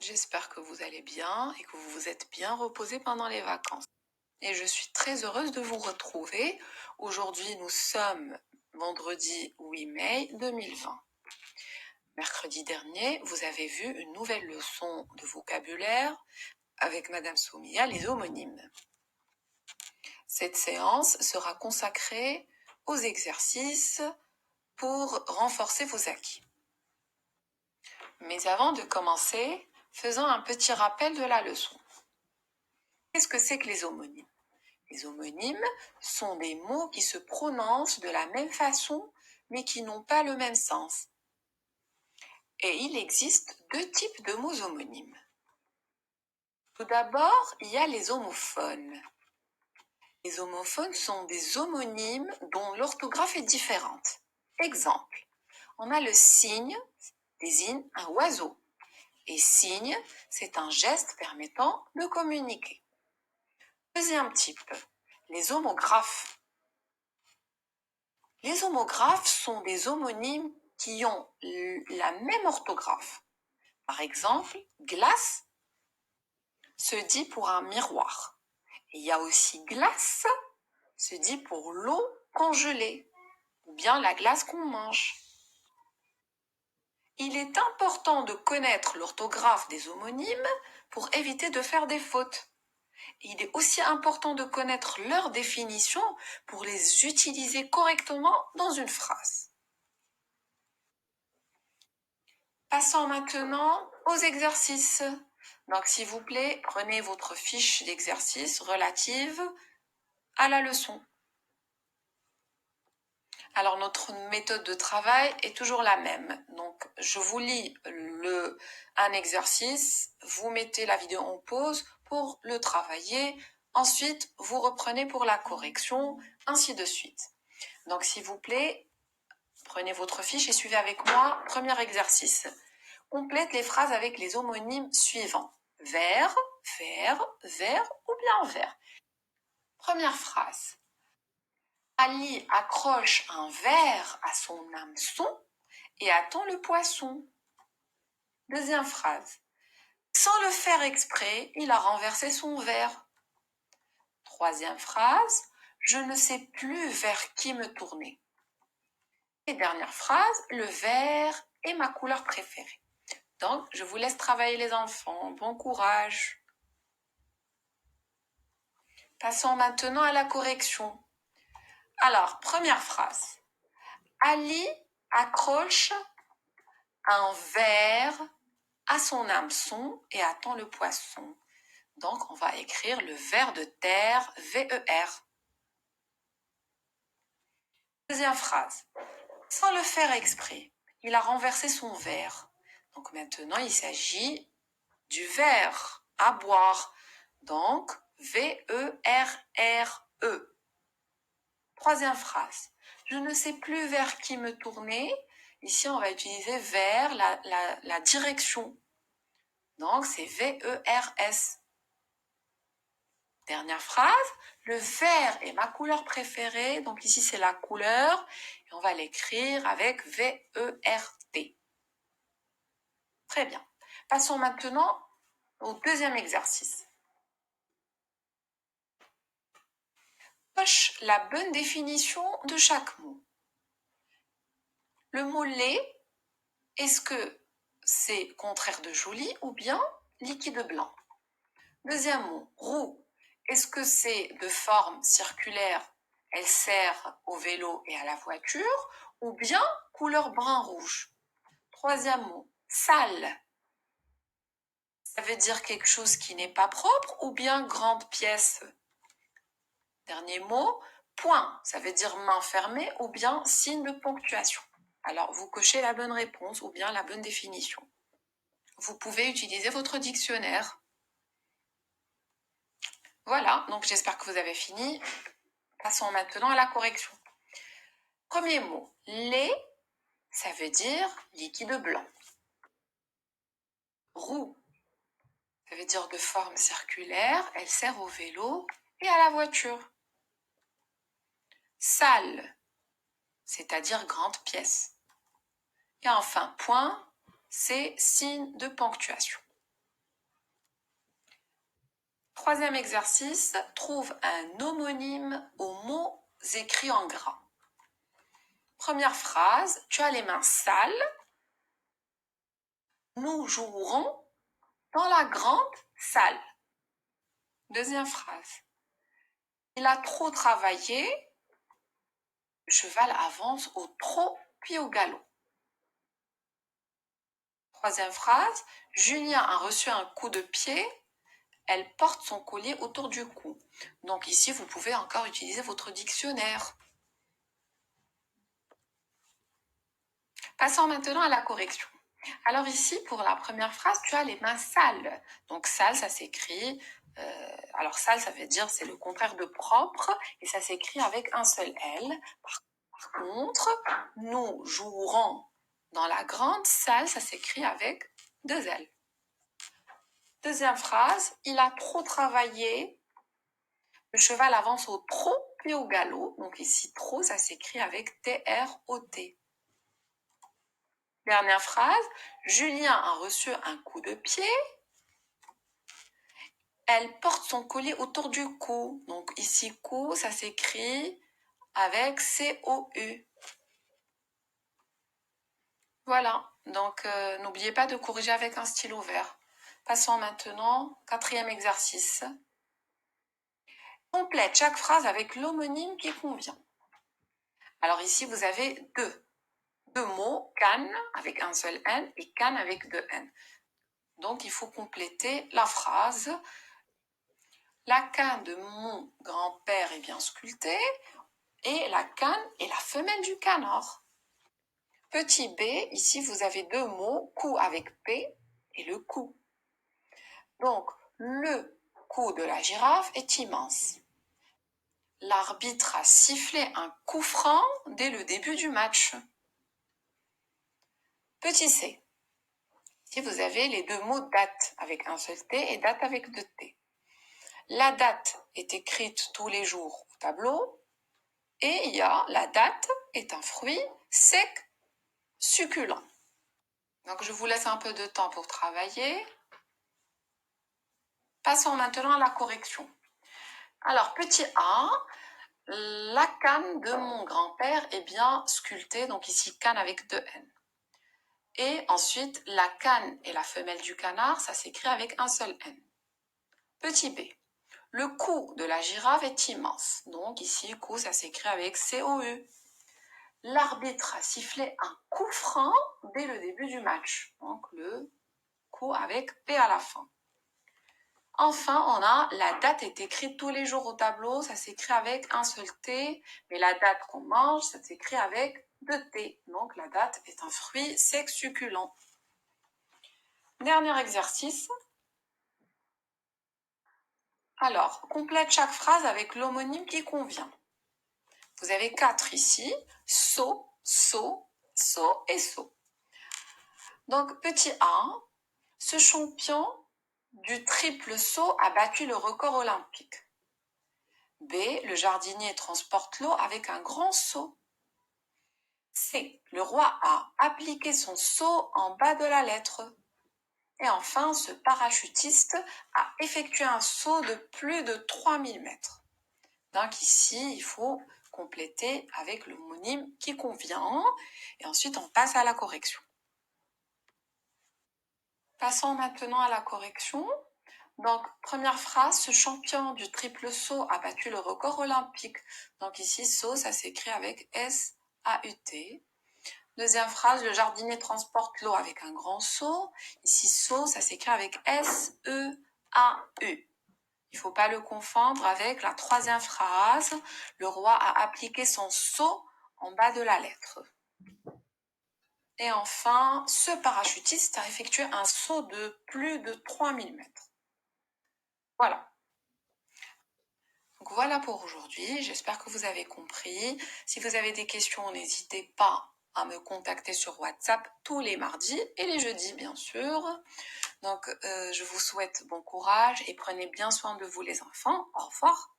J'espère que vous allez bien et que vous vous êtes bien reposé pendant les vacances. Et je suis très heureuse de vous retrouver. Aujourd'hui, nous sommes vendredi 8 mai 2020. Mercredi dernier, vous avez vu une nouvelle leçon de vocabulaire avec Madame Soumia, les homonymes. Cette séance sera consacrée aux exercices pour renforcer vos acquis. Mais avant de commencer, faisons un petit rappel de la leçon. Qu'est-ce que c'est que les homonymes? Les homonymes sont des mots qui se prononcent de la même façon, mais qui n'ont pas le même sens. Et il existe deux types de mots homonymes. Tout d'abord, il y a les homophones. Les homophones sont des homonymes dont l'orthographe est différente. Exemple, on a le cygne, désigne un oiseau. Et cygne, c'est un geste permettant de communiquer. Deuxième type, les homographes. Les homographes sont des homonymes qui ont la même orthographe. Par exemple, glace se dit pour un miroir. Et il y a aussi glace se dit pour l'eau congelée ou bien la glace qu'on mange. Il est important de connaître l'orthographe des homonymes pour éviter de faire des fautes. Il est aussi important de connaître leur définition pour les utiliser correctement dans une phrase. Passons maintenant aux exercices. Donc, s'il vous plaît, prenez votre fiche d'exercice relative à la leçon. Alors, notre méthode de travail est toujours la même. Donc, je vous lis un exercice, vous mettez la vidéo en pause pour le travailler. Ensuite, vous reprenez pour la correction, ainsi de suite. Donc, s'il vous plaît, prenez votre fiche et suivez avec moi. Premier exercice. Complète les phrases avec les homonymes suivants. Vert, vert, vert ou bien vert. Première phrase. Ali accroche un verre à son hameçon et attend le poisson. Deuxième phrase. Sans le faire exprès, il a renversé son verre. Troisième phrase. Je ne sais plus vers qui me tourner. Et dernière phrase. Le vert est ma couleur préférée. Donc, je vous laisse travailler les enfants. Bon courage. Passons maintenant à la correction. Alors, première phrase. Ali accroche un verre à son hameçon et attend le poisson. Donc, on va écrire le ver de terre, V-E-R. Deuxième phrase. Sans le faire exprès, il a renversé son verre. Donc, maintenant, il s'agit du verre à boire. Donc, V-E-R-R-E. Troisième phrase. Je ne sais plus vers qui me tourner. Ici, on va utiliser vers la direction. Donc, c'est V-E-R-S. Dernière phrase. Le vert est ma couleur préférée. Donc, ici, c'est la couleur. Et on va l'écrire avec V-E-R-T. Très bien. Passons maintenant au deuxième exercice. Coche la bonne définition de chaque mot. Le mot lait, est-ce que c'est contraire de joli ou bien liquide blanc? Deuxième mot, roue. Est-ce que c'est de forme circulaire, elle sert au vélo et à la voiture, ou bien couleur brun-rouge? Troisième mot, sale. Ça veut dire quelque chose qui n'est pas propre ou bien grande pièce? Dernier mot, point. Ça veut dire main fermée ou bien signe de ponctuation. Alors, vous cochez la bonne réponse ou bien la bonne définition. Vous pouvez utiliser votre dictionnaire. Voilà, donc j'espère que vous avez fini. Passons maintenant à la correction. Premier mot, lait, ça veut dire liquide blanc. Roue, ça veut dire de forme circulaire, elle sert au vélo et à la voiture. Salle, c'est-à-dire grande pièce. Et enfin, point, c'est signe de ponctuation. Troisième exercice, trouve un homonyme aux mots écrits en gras. Première phrase, tu as les mains sales. Nous jouerons dans la grande salle. Deuxième phrase, il a trop travaillé. Le cheval avance au trot puis au galop. Troisième phrase, Julien a reçu un coup de pied. Elle porte son collier autour du cou. Donc ici, vous pouvez encore utiliser votre dictionnaire. Passons maintenant à la correction. Alors ici, pour la première phrase, tu as les mains sales. Donc sale, ça s'écrit... alors sale, ça veut dire c'est le contraire de propre et ça s'écrit avec un seul L. Par contre, nous jouerons dans la grande salle, ça s'écrit avec deux L. Deuxième phrase, il a trop travaillé. Le cheval avance au trot puis au galop. Donc ici, trot, ça s'écrit avec T-R-O-T. Dernière phrase, Julien a reçu un coup de pied. Elle porte son collier autour du cou. Donc ici, cou, ça s'écrit avec C-O-U. Voilà, donc n'oubliez pas de corriger avec un stylo vert. Passons maintenant au quatrième exercice. Complète chaque phrase avec l'homonyme qui convient. Alors ici, vous avez deux mots, canne avec un seul N et canne avec deux N. Donc, il faut compléter la phrase. La canne de mon grand-père est bien sculptée et la canne est la femelle du canard. Petit b, ici, vous avez deux mots, cou avec P et le cou. Donc, le cou de la girafe est immense. L'arbitre a sifflé un coup franc dès le début du match. Petit c. Ici, vous avez les deux mots date avec un seul T et date avec deux T. La date est écrite tous les jours au tableau et il y a la date est un fruit sec, succulent. Donc, je vous laisse un peu de temps pour travailler. Passons maintenant à la correction. Alors, petit a, la canne de mon grand-père est bien sculptée, donc ici canne avec deux N. Et ensuite, la canne et la femelle du canard, ça s'écrit avec un seul N. Petit b, le cou de la girafe est immense, donc ici cou, ça s'écrit avec C-O-U. L'arbitre a sifflé un coup franc dès le début du match, donc le coup avec P à la fin. Enfin, on a la date est écrite tous les jours au tableau, ça s'écrit avec un seul T, mais la date qu'on mange, ça s'écrit avec deux T. Donc la date est un fruit sec succulent. Dernier exercice. Alors, complète chaque phrase avec l'homonyme qui convient. Vous avez 4 ici, saut, saut, saut et saut. Donc, petit a, ce champion du triple saut a battu le record olympique. B, le jardinier transporte l'eau avec un grand seau. C, le roi a appliqué son seau en bas de la lettre. Et enfin, ce parachutiste a effectué un saut de plus de 3000 mètres. Donc ici, il faut compléter avec l'homonyme qui convient. Et ensuite, on passe à la correction. Passons maintenant à la correction. Donc, première phrase, ce champion du triple saut a battu le record olympique. Donc ici, saut, ça s'écrit avec S-A-U-T. Deuxième phrase, le jardinier transporte l'eau avec un grand seau. Ici, seau, ça s'écrit avec S-E-A-U. Il ne faut pas le confondre avec la troisième phrase, le roi a appliqué son seau en bas de la lettre. Et enfin, ce parachutiste a effectué un saut de plus de 3000 mètres. Voilà. Donc voilà pour aujourd'hui, j'espère que vous avez compris. Si vous avez des questions, n'hésitez pas à me contacter sur WhatsApp tous les mardis et les jeudis bien sûr. Donc je vous souhaite bon courage et prenez bien soin de vous les enfants. Au revoir.